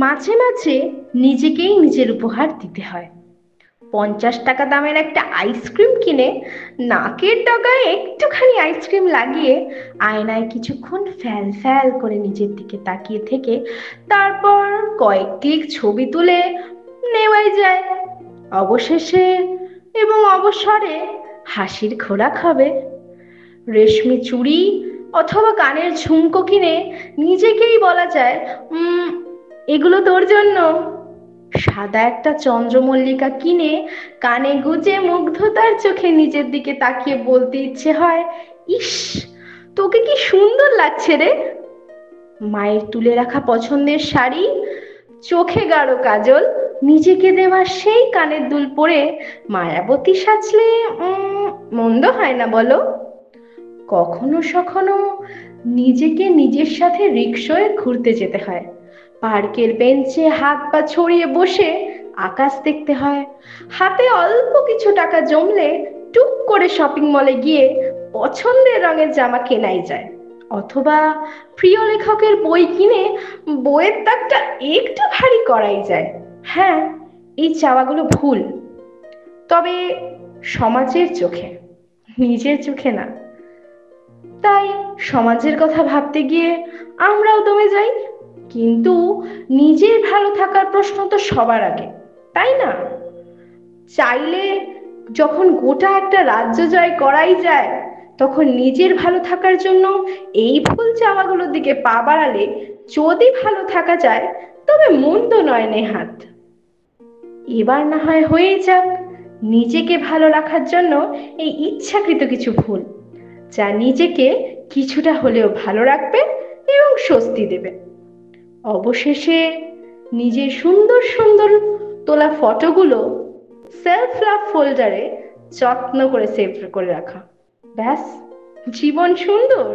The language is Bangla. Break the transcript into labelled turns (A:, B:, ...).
A: মাঝে মাঝে নিজেকেই নিজের উপহার দিতে হয়। 50 টাকা দামের একটা আইসক্রিম কিনে নাকের ডগায় একটুখানি আইসক্রিম লাগিয়ে আয়নায় কিছুক্ষণ ফ্যাল ফ্যাল করে নিজের দিকে তাকিয়ে থেকে তারপর কয়েক ক্লিক ছবি তুলে নেওয়াই যায়। অবশেষে এবং অবসরে হাসির খোরাক হবে। রেশমি চুড়ি অথবা কানের ঝুমকো কিনে নিজেকেই বলা যায়, এগুলো তোর জন্য। সাদা একটা চন্দ্রমল্লিকা কিনে কানে গুজে মুগ্ধতার চোখে নিজের দিকে তাকিয়ে বলতে ইচ্ছে হয়, ইস, তোকে কি সুন্দর লাগছে রে। মায়ের তুলে রাখা পছন্দের শাড়ি, চোখে গাঢ় কাজল, নিজেকে দেওয়া সেই কানের দুল পরে মায়াবতী সাজলে মন্দ হয় না বলো। কখনো সখনো নিজেকে নিজের সাথে রিকশায় ঘুরতে যেতে হয়। পার্কের বেঞ্চে হাত পা ছড়িয়ে বসে আকাশ দেখতে হয়। হাতে অল্প কিছু টাকা জমলে টুক করে শপিং মলে গিয়ে পছন্দের রঙের জামা কেনাই যায়। অথবা প্রিয় লেখকের বই কিনে বইয়ের তাকটা একটু ভারী করাই যায়। হ্যাঁ, এই চাওয়াগুলো ভুল, তবে সমাজের চোখে, নিজের চোখে না। তাই সমাজের কথা ভাবতে গিয়ে আমরাও দমে যাই। কিন্তু নিজের ভালো থাকার প্রশ্ন তো সবার আগে, তাই না? চাইলে যখন গোটা একটা রাজ্য জয় করাই যায়, তখন নিজের ভালো থাকার জন্য এই ভুল চাওয়াগুলোর দিকে পা বাড়ালে যদি ভালো থাকা যায়, তবে মন্দ নয় নেহাত। এবার না হয় হয়েই যাক নিজেকে ভালো রাখার জন্য এই ইচ্ছাকৃত কিছু ভুল, যা নিজেকে কিছুটা হলেও ভালো রাখবে এবং স্বস্তি দেবে। অবশেষে নিজের সুন্দর সুন্দর তোলা ফটোগুলো সেলফ লাভ ফোল্ডারে যত্ন করে সেভ করে রাখা, ব্যাস, জীবন সুন্দর।